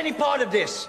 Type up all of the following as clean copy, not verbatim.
any part of this.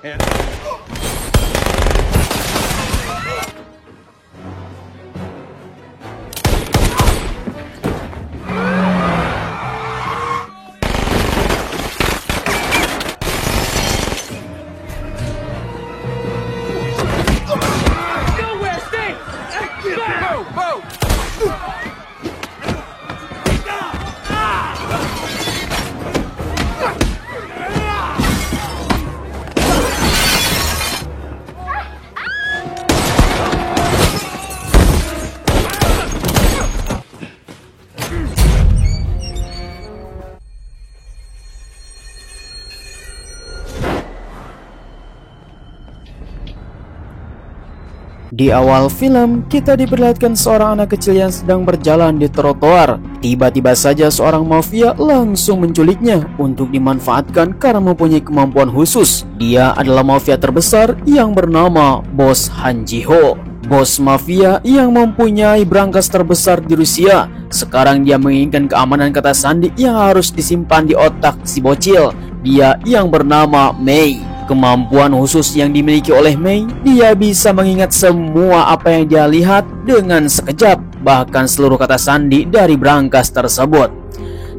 Di awal film, kita diperlihatkan seorang anak kecil yang sedang berjalan di trotoar. Tiba-tiba saja seorang mafia langsung menculiknya untuk dimanfaatkan karena mempunyai kemampuan khusus. Dia adalah mafia terbesar yang bernama Bos Han Ji-ho. Bos mafia yang mempunyai brankas terbesar di Rusia. Sekarang dia menginginkan keamanan kata sandi yang harus disimpan di otak si bocil. Dia yang bernama Mei. Kemampuan khusus yang dimiliki oleh Mei, dia bisa mengingat semua apa yang dia lihat dengan sekejap, bahkan seluruh kata sandi dari brankas tersebut.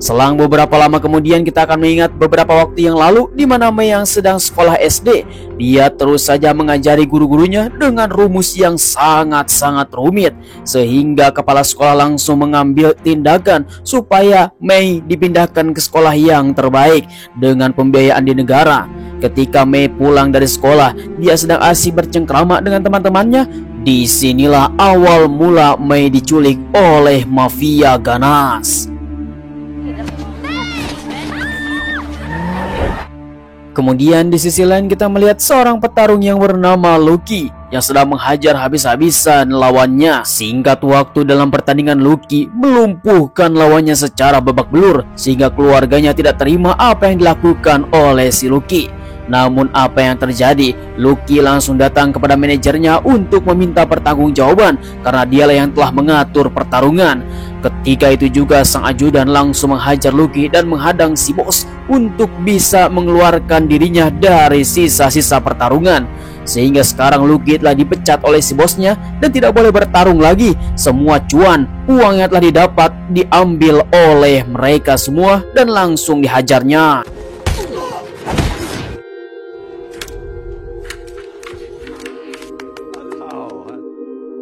Selang beberapa lama kemudian kita akan mengingat beberapa waktu yang lalu di mana Mei yang sedang sekolah SD. Dia terus saja mengajari guru-gurunya dengan rumus yang sangat-sangat rumit, sehingga kepala sekolah langsung mengambil tindakan supaya Mei dipindahkan ke sekolah yang terbaik dengan pembiayaan di negara. Ketika Mei pulang dari sekolah, dia sedang asik bercengkrama dengan teman-temannya. Disinilah awal mula Mei diculik oleh mafia ganas. Kemudian di sisi lain kita melihat seorang petarung yang bernama Lucky yang sedang menghajar habis-habisan lawannya. Singkat waktu dalam pertandingan, Lucky melumpuhkan lawannya secara babak belur sehingga keluarganya tidak terima apa yang dilakukan oleh si Lucky. Namun apa yang terjadi? Lucky langsung datang kepada manajernya untuk meminta pertanggungjawaban karena dialah yang telah mengatur pertarungan. Ketika itu juga sang ajudan langsung menghajar Lucky dan menghadang si bos untuk bisa mengeluarkan dirinya dari sisa-sisa pertarungan. Sehingga sekarang Lucky telah dipecat oleh si bosnya dan tidak boleh bertarung lagi. Semua cuan, uang yang telah didapat diambil oleh mereka semua dan langsung dihajarnya.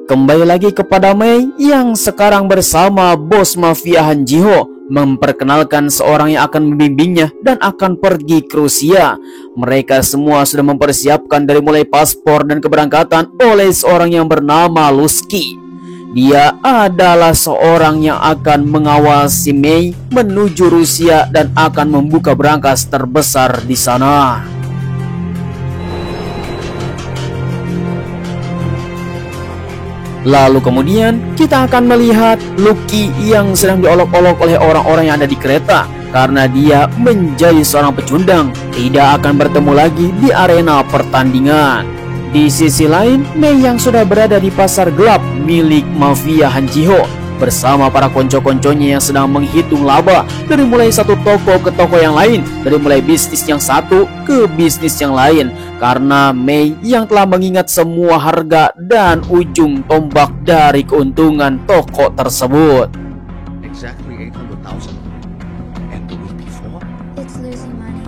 Kembali lagi kepada Mei yang sekarang bersama bos mafia Han Ji-ho memperkenalkan seorang yang akan membimbingnya dan akan pergi ke Rusia. Mereka semua sudah mempersiapkan dari mulai paspor dan keberangkatan oleh seorang yang bernama Lusky. Dia adalah seorang yang akan mengawasi Mei menuju Rusia dan akan membuka brankas terbesar di sana. Lalu kemudian kita akan melihat Lucky yang sedang diolok-olok oleh orang-orang yang ada di kereta karena dia menjadi seorang pecundang, tidak akan bertemu lagi di arena pertandingan. Di sisi lain, Mei yang sudah berada di pasar gelap milik mafia Han Ji-ho bersama para konco-konconya yang sedang menghitung laba dari mulai satu toko ke toko yang lain, dari mulai bisnis yang satu ke bisnis yang lain, karena Mei yang telah mengingat semua harga dan ujung tombak dari keuntungan toko tersebut. Exactly 800,000. And the week before? It's losing money.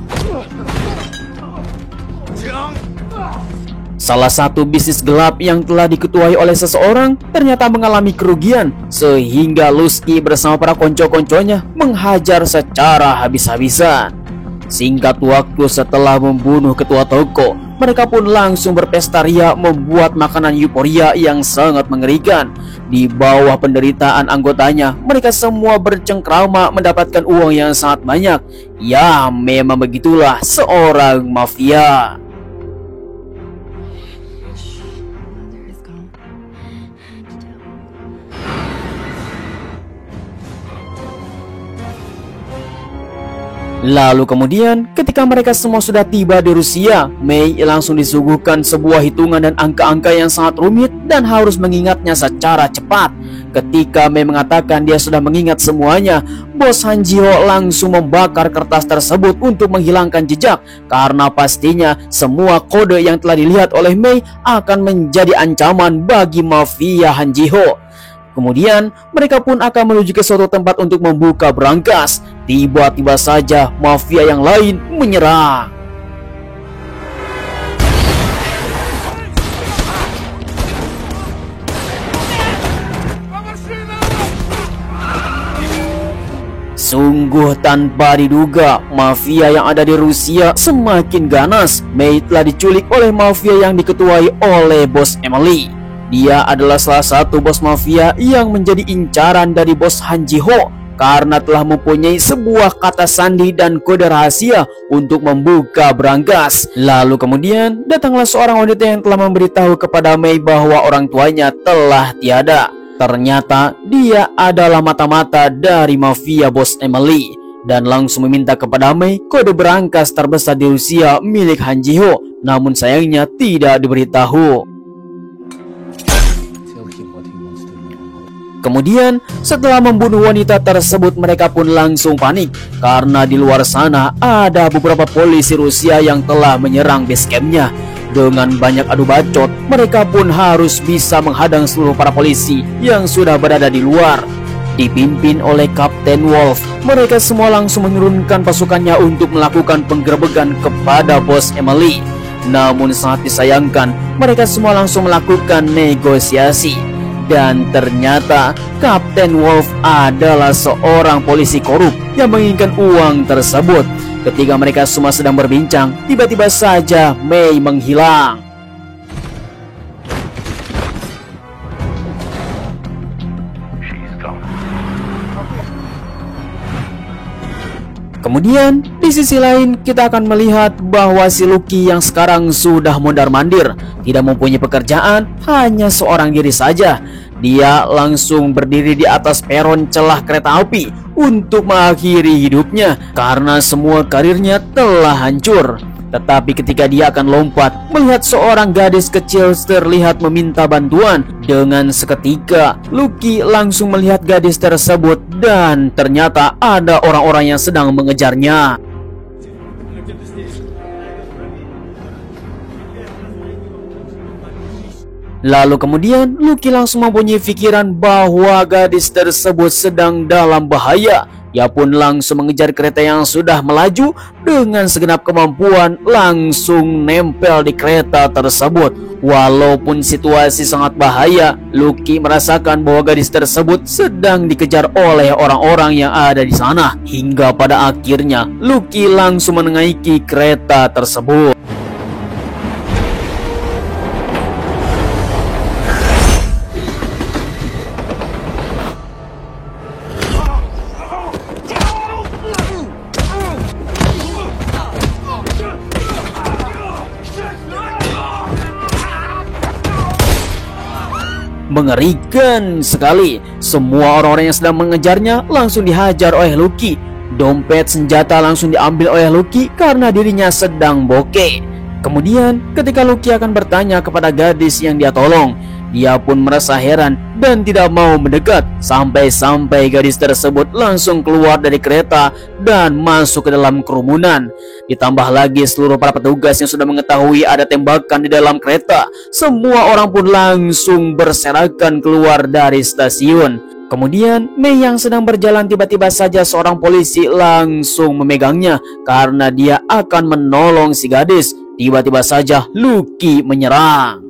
Salah satu bisnis gelap yang telah diketuai oleh seseorang ternyata mengalami kerugian, sehingga Lusky bersama para konco-konconya menghajar secara habis-habisan. Singkat waktu setelah membunuh ketua toko, mereka pun langsung berpesta ria membuat makanan euforia yang sangat mengerikan. Di bawah penderitaan anggotanya, mereka semua bercengkrama mendapatkan uang yang sangat banyak. Ya, memang begitulah seorang mafia. Lalu kemudian ketika mereka semua sudah tiba di Rusia, Mei langsung disuguhkan sebuah hitungan dan angka-angka yang sangat rumit dan harus mengingatnya secara cepat. Ketika Mei mengatakan dia sudah mengingat semuanya, bos Han Ji-ho langsung membakar kertas tersebut untuk menghilangkan jejak, karena pastinya semua kode yang telah dilihat oleh Mei akan menjadi ancaman bagi mafia Han Ji-ho. Kemudian mereka pun akan menuju ke suatu tempat untuk membuka berangkas. Tiba-tiba saja mafia yang lain menyerang. Sungguh tanpa diduga, mafia yang ada di Rusia semakin ganas. Mei telah diculik oleh mafia yang diketuai oleh bos Emily. Dia adalah salah satu bos mafia yang menjadi incaran dari bos Han Ji-ho karena telah mempunyai sebuah kata sandi dan kode rahasia untuk membuka berangkas. Lalu kemudian datanglah seorang wanita yang telah memberitahu kepada Mei bahwa orang tuanya telah tiada. Ternyata dia adalah mata-mata dari mafia bos Emily dan langsung meminta kepada Mei kode berangkas terbesar di Rusia milik Han Ji-ho, namun sayangnya tidak diberitahu. Kemudian setelah membunuh wanita tersebut, mereka pun langsung panik karena di luar sana ada beberapa polisi Rusia yang telah menyerang base campnya. Dengan banyak adu bacot, mereka pun harus bisa menghadang seluruh para polisi yang sudah berada di luar. Dipimpin oleh Kapten Wolf, mereka semua langsung menurunkan pasukannya untuk melakukan penggerebekan kepada bos Emily. Namun sangat disayangkan, mereka semua langsung melakukan negosiasi. Dan ternyata Kapten Wolf adalah seorang polisi korup yang menginginkan uang tersebut. Ketika mereka semua sedang berbincang, tiba-tiba saja Mei menghilang. Kemudian di sisi lain kita akan melihat bahwa si Lucky yang sekarang sudah mondar-mandir, tidak mempunyai pekerjaan, hanya seorang diri saja. Dia langsung berdiri di atas peron celah kereta api untuk mengakhiri hidupnya karena semua karirnya telah hancur. Tetapi ketika dia akan lompat, melihat seorang gadis kecil terlihat meminta bantuan. Dengan seketika, Lucky langsung melihat gadis tersebut dan ternyata ada orang-orang yang sedang mengejarnya. Lalu kemudian Lucky langsung mempunyai pikiran bahwa gadis tersebut sedang dalam bahaya. Ia pun langsung mengejar kereta yang sudah melaju dengan segenap kemampuan, langsung nempel di kereta tersebut. Walaupun situasi sangat bahaya, Lucky merasakan bahwa gadis tersebut sedang dikejar oleh orang-orang yang ada di sana. Hingga pada akhirnya Lucky langsung menaiki kereta tersebut. Mengerikan sekali. Semua orang-orang yang sedang mengejarnya langsung dihajar oleh Lucky. Dompet senjata langsung diambil oleh Lucky karena dirinya sedang bokeh. Kemudian ketika Lucky akan bertanya kepada gadis yang dia tolong, dia pun merasa heran dan tidak mau mendekat. Sampai-sampai gadis tersebut langsung keluar dari kereta dan masuk ke dalam kerumunan. Ditambah lagi seluruh para petugas yang sudah mengetahui ada tembakan di dalam kereta. Semua orang pun langsung berserakan keluar dari stasiun. Kemudian Mei yang sedang berjalan, tiba-tiba saja seorang polisi langsung memegangnya karena dia akan menolong si gadis. Tiba-tiba saja Lucky menyerang.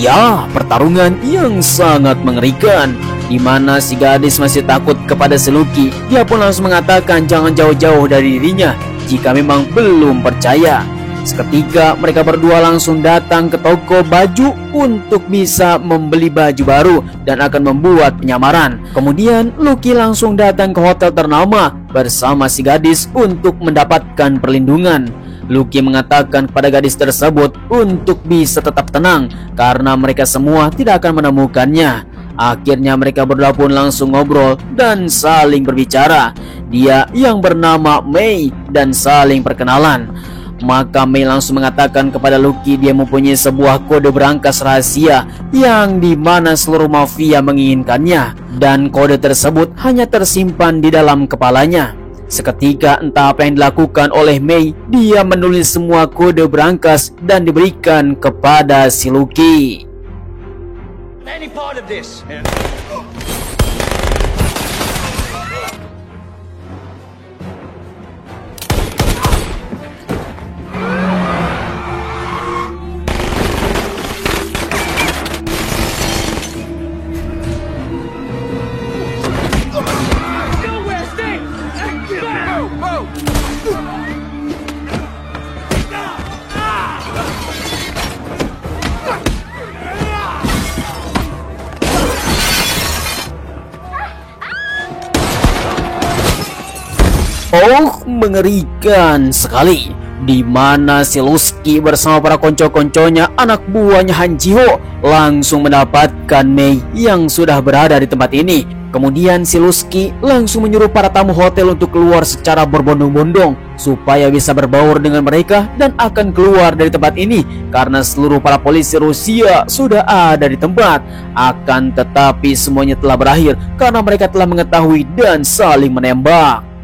Ya, pertarungan yang sangat mengerikan, di mana si gadis masih takut kepada si Lucky. Dia pun langsung mengatakan jangan jauh-jauh dari dirinya. jika memang belum percaya. Seketika mereka berdua langsung datang ke toko baju untuk bisa membeli baju baru dan akan membuat penyamaran. Kemudian Lucky langsung datang ke hotel ternama bersama si gadis untuk mendapatkan perlindungan. Lucky mengatakan kepada gadis tersebut untuk bisa tetap tenang karena mereka semua tidak akan menemukannya. Akhirnya mereka berdua pun langsung ngobrol dan saling berbicara. Dia yang bernama Mei dan saling perkenalan. Maka Mei langsung mengatakan kepada Lucky dia mempunyai sebuah kode berangkas rahasia yang dimana seluruh mafia menginginkannya, dan kode tersebut hanya tersimpan di dalam kepalanya. Seketika entah apa yang dilakukan oleh Mei, dia menulis semua kode berangkas dan diberikan kepada si Lucky. Any part of this. Oh, mengerikan sekali. Di mana si Lusky bersama para konco-konconya anak buahnya Han Ji-ho langsung mendapatkan Mei yang sudah berada di tempat ini. Kemudian si Lusky langsung menyuruh para tamu hotel untuk keluar secara berbondong-bondong supaya bisa berbaur dengan mereka dan akan keluar dari tempat ini karena seluruh para polisi Rusia sudah ada di tempat. Akan tetapi semuanya telah berakhir karena mereka telah mengetahui dan saling menembak.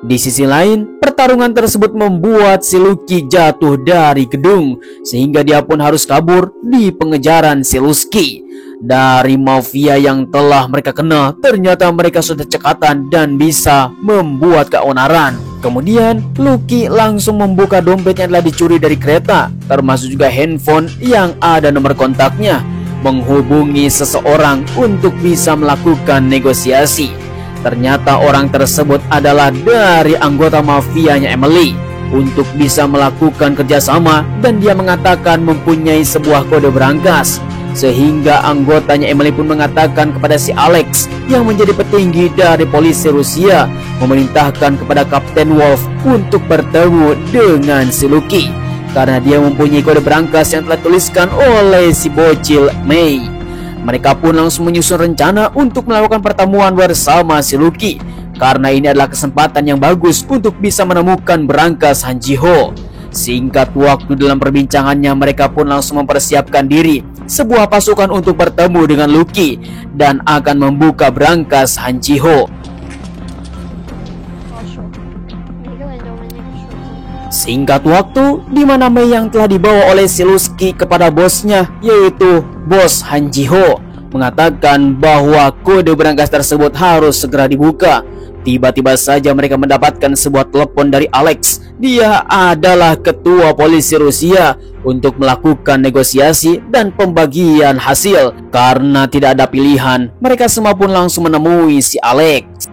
Di sisi lain, pertarungan tersebut membuat si Lucky jatuh dari gedung sehingga dia pun harus kabur di pengejaran si Lusky. Dari mafia yang telah mereka kenal, ternyata mereka sudah cekatan dan bisa membuat keonaran. Kemudian Lucky langsung membuka dompet yang telah dicuri dari kereta, termasuk juga handphone yang ada nomor kontaknya, menghubungi seseorang untuk bisa melakukan negosiasi. Ternyata orang tersebut adalah dari anggota mafianya Emily untuk bisa melakukan kerjasama, dan dia mengatakan mempunyai sebuah kode berangkas. Sehingga anggotanya Emily pun mengatakan kepada si Alex yang menjadi petinggi dari polisi Rusia, memerintahkan kepada Kapten Wolf untuk bertemu dengan si Lucky karena dia mempunyai kode berangkas yang telah tuliskan oleh si bocil Mei. Mereka pun langsung menyusun rencana untuk melakukan pertemuan bersama si Lucky karena ini adalah kesempatan yang bagus untuk bisa menemukan berangkas Han Ji-ho. Singkat waktu dalam perbincangannya, mereka pun langsung mempersiapkan diri sebuah pasukan untuk bertemu dengan Lucky dan akan membuka berangkas Han Ji-ho. Singkat waktu, di mana Mei yang telah dibawa oleh si Lusky kepada bosnya, yaitu bos Han Ji-ho, mengatakan bahwa kode berangkas tersebut harus segera dibuka. Tiba-tiba saja mereka mendapatkan sebuah telepon dari Alex. Dia adalah ketua polisi Rusia untuk melakukan negosiasi dan pembagian hasil. Karena tidak ada pilihan, mereka semua pun langsung menemui si Alex.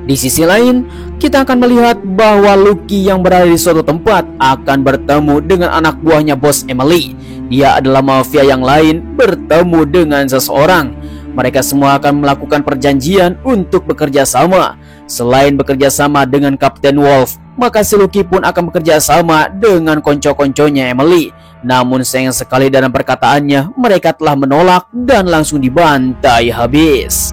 Di sisi lain, kita akan melihat bahwa Lucky yang berada di suatu tempat akan bertemu dengan anak buahnya bos Emily. Dia adalah mafia yang lain bertemu dengan seseorang. Mereka semua akan melakukan perjanjian untuk bekerja sama. Selain bekerja sama dengan Kapten Wolf, maka si Lucky pun akan bekerja sama dengan konco-konconya Emily. Namun sayang sekali dalam perkataannya, mereka telah menolak dan langsung dibantai habis.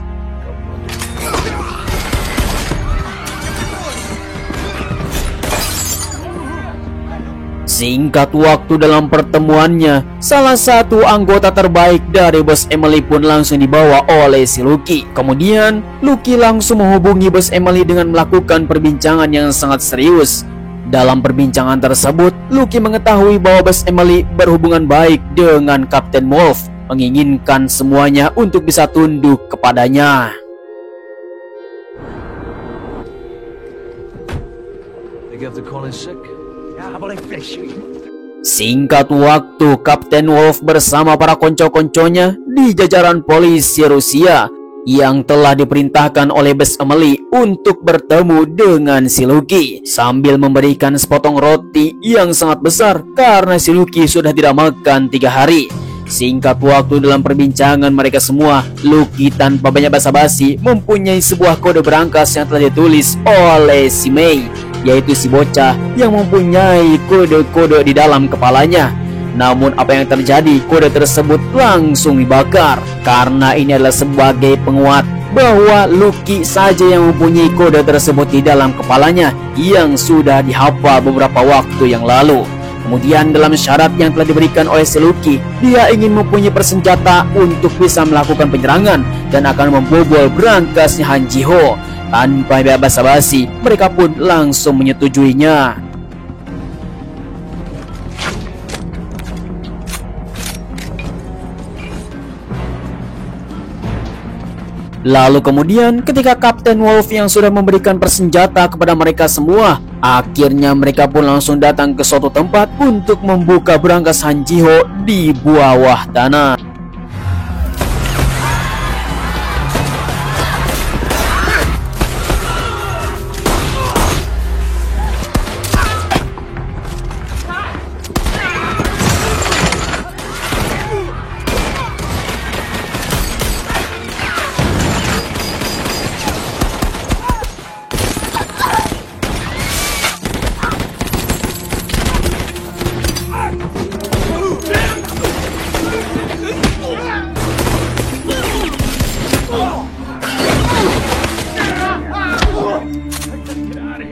Singkat waktu dalam pertemuannya, salah satu anggota terbaik dari bos Emily pun langsung dibawa oleh si Lucky. Kemudian, Lucky langsung menghubungi bos Emily dengan melakukan perbincangan yang sangat serius. Dalam perbincangan tersebut, Lucky mengetahui bahwa bos Emily berhubungan baik dengan Kapten Wolf, menginginkan semuanya untuk bisa tunduk kepadanya. get the calling sick? Singkat waktu, Kapten Wolf bersama para konco-konconya di jajaran polisi Rusia yang telah diperintahkan oleh Bes Emily untuk bertemu dengan si Lucky sambil memberikan sepotong roti yang sangat besar karena si Lucky sudah tidak makan 3 hari. Singkat waktu dalam perbincangan mereka semua, Lucky tanpa banyak basa-basi mempunyai sebuah kode berangkas yang telah ditulis oleh si May, yaitu si bocah yang mempunyai kode-kode di dalam kepalanya. Namun apa yang terjadi, kode tersebut langsung dibakar karena ini adalah sebagai penguat bahwa Lucky saja yang mempunyai kode tersebut di dalam kepalanya yang sudah dihafal beberapa waktu yang lalu. Kemudian dalam syarat yang telah diberikan oleh si Lucky, dia ingin mempunyai persenjata untuk bisa melakukan penyerangan dan akan membobol berangkasnya Han Ji-ho. Tanpa basa-basi, mereka pun langsung menyetujuinya. Lalu kemudian ketika Kapten Wolf yang sudah memberikan persenjata kepada mereka semua, akhirnya mereka pun langsung datang ke suatu tempat untuk membuka berangkas Han Ji-ho di bawah tanah.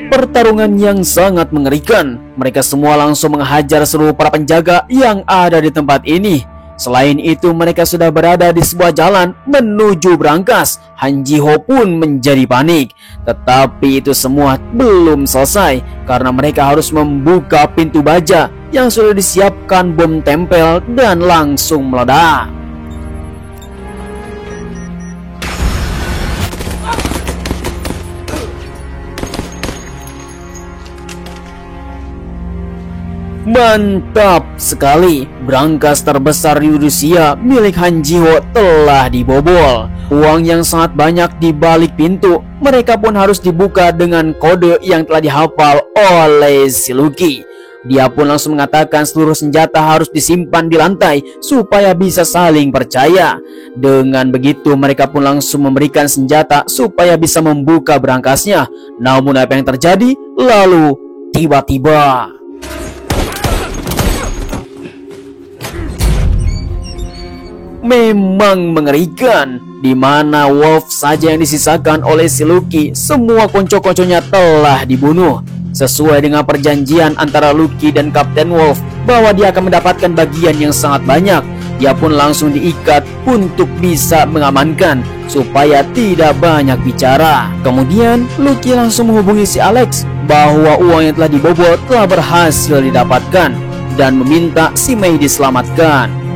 Pertarungan yang sangat mengerikan. Mereka semua langsung menghajar seluruh para penjaga yang ada di tempat ini. Selain itu, mereka sudah berada di sebuah jalan menuju berangkas. Han Ji-ho pun menjadi panik. Tetapi itu semua belum selesai karena mereka harus membuka pintu baja yang sudah disiapkan bom tempel dan langsung meledak. Mantap sekali, berangkas terbesar di Rusia milik Han Ji-ho telah dibobol. Uang yang sangat banyak di balik pintu, mereka pun harus dibuka dengan kode yang telah dihafal oleh si Lucky. Dia pun langsung mengatakan seluruh senjata harus disimpan di lantai supaya bisa saling percaya. Dengan begitu mereka pun langsung memberikan senjata supaya bisa membuka berangkasnya. Namun apa yang terjadi? Lalu tiba-tiba memang mengerikan, di mana Wolf saja yang disisakan oleh si Lucky, semua konco-konconya telah dibunuh. Sesuai dengan perjanjian antara Lucky dan Kapten Wolf bahwa dia akan mendapatkan bagian yang sangat banyak, dia pun langsung diikat untuk bisa mengamankan supaya tidak banyak bicara. Kemudian Lucky langsung menghubungi si Alex bahwa uang yang telah dibobol telah berhasil didapatkan dan meminta si May diselamatkan.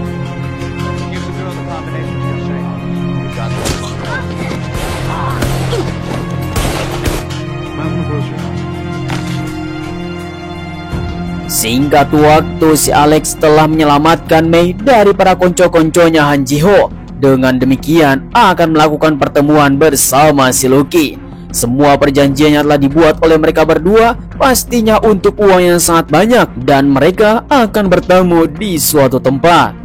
Singkat waktu, si Alex telah menyelamatkan May dari para konco-konconya Han Ji-ho. Dengan demikian akan melakukan pertemuan bersama si Lucky. Semua perjanjian yang telah dibuat oleh mereka berdua pastinya untuk uang yang sangat banyak dan mereka akan bertemu di suatu tempat.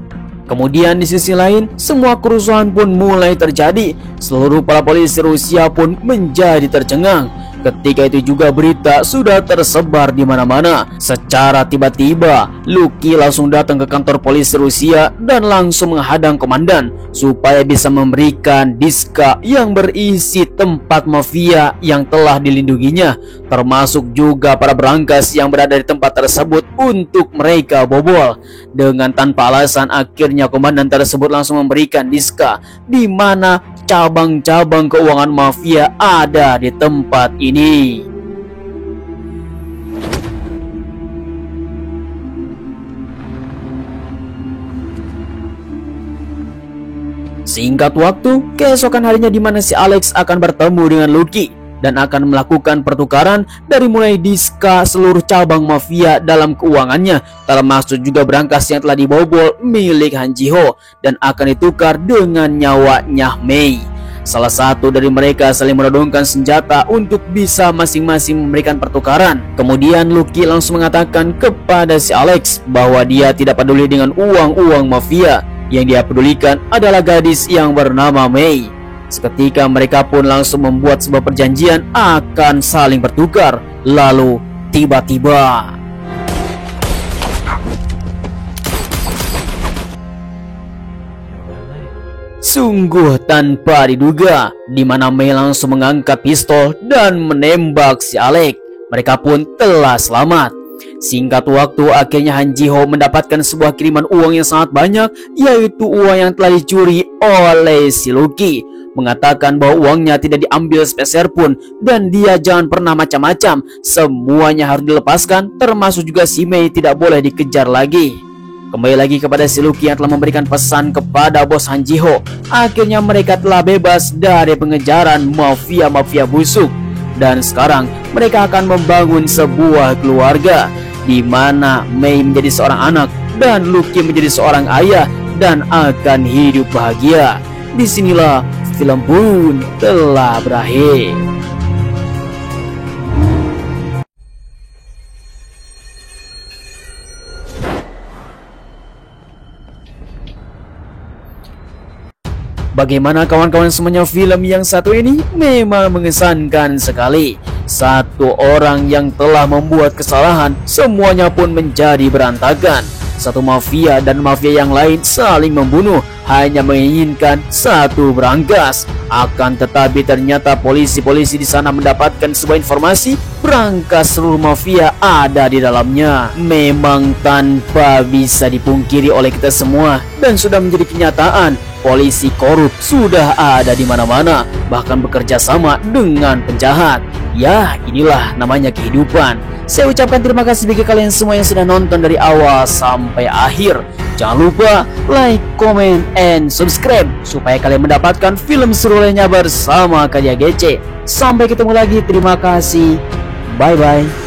Kemudian di sisi lain, semua kerusuhan pun mulai terjadi. Seluruh para polisi Rusia pun menjadi tercengang. Ketika itu juga berita sudah tersebar di mana-mana. Secara tiba-tiba, Lucky langsung datang ke kantor polisi Rusia dan langsung menghadang komandan supaya bisa memberikan diska yang berisi tempat mafia yang telah dilindunginya, termasuk juga para berangkas yang berada di tempat tersebut untuk mereka bobol. Dengan tanpa alasan, akhirnya komandan tersebut langsung memberikan diska di mana cabang-cabang keuangan mafia ada di tempat ini. Singkat waktu, keesokan harinya di mana si Alex akan bertemu dengan Lucky. dan akan melakukan pertukaran dari mulai diska seluruh cabang mafia dalam keuangannya, termasuk juga berangkas yang telah dibobol milik Han Ji-ho dan akan ditukar dengan nyawanya Mei. Salah satu dari mereka saling menodongkan senjata untuk bisa masing-masing memberikan pertukaran. Kemudian Lucky langsung mengatakan kepada si Alex bahwa dia tidak peduli dengan uang-uang mafia. Yang dia pedulikan adalah gadis yang bernama Mei. Seketika mereka pun langsung membuat sebuah perjanjian akan saling bertukar. Lalu tiba-tiba sungguh tanpa diduga, di mana Mei langsung mengangkat pistol dan menembak si Alex. Mereka pun telah selamat. Singkat waktu, akhirnya Han Ji-ho mendapatkan sebuah kiriman uang yang sangat banyak, yaitu uang yang telah dicuri oleh si Lucky. Mengatakan bahwa uangnya tidak diambil sepeser pun dan dia jangan pernah macam-macam. Semuanya harus dilepaskan, termasuk juga si Mei tidak boleh dikejar lagi. Kembali lagi kepada si Lucky yang telah memberikan pesan kepada bos Han Ji-ho. Akhirnya mereka telah bebas dari pengejaran mafia-mafia busuk. Dan sekarang mereka akan membangun sebuah keluarga di mana Mei menjadi seorang anak dan Lucky menjadi seorang ayah dan akan hidup bahagia. Disinilah film pun telah berakhir. Bagaimana kawan-kawan semuanya, film yang satu ini memang mengesankan sekali. Satu orang yang telah membuat kesalahan, semuanya pun menjadi berantakan. Satu mafia dan mafia yang lain saling membunuh, hanya menginginkan satu berangkas. Akan tetapi ternyata polisi-polisi di sana mendapatkan sebuah informasi berangkas seluruh mafia ada di dalamnya. Memang tanpa bisa dipungkiri oleh kita semua dan sudah menjadi kenyataan. Polisi korup sudah ada di mana-mana, bahkan bekerja sama dengan penjahat. Ya, inilah namanya kehidupan. Saya ucapkan terima kasih bagi kalian semua yang sudah nonton dari awal sampai akhir. Jangan lupa like, comment, and subscribe supaya kalian mendapatkan film seru lainnya bersama Karya GC. Sampai ketemu lagi, terima kasih. Bye-bye.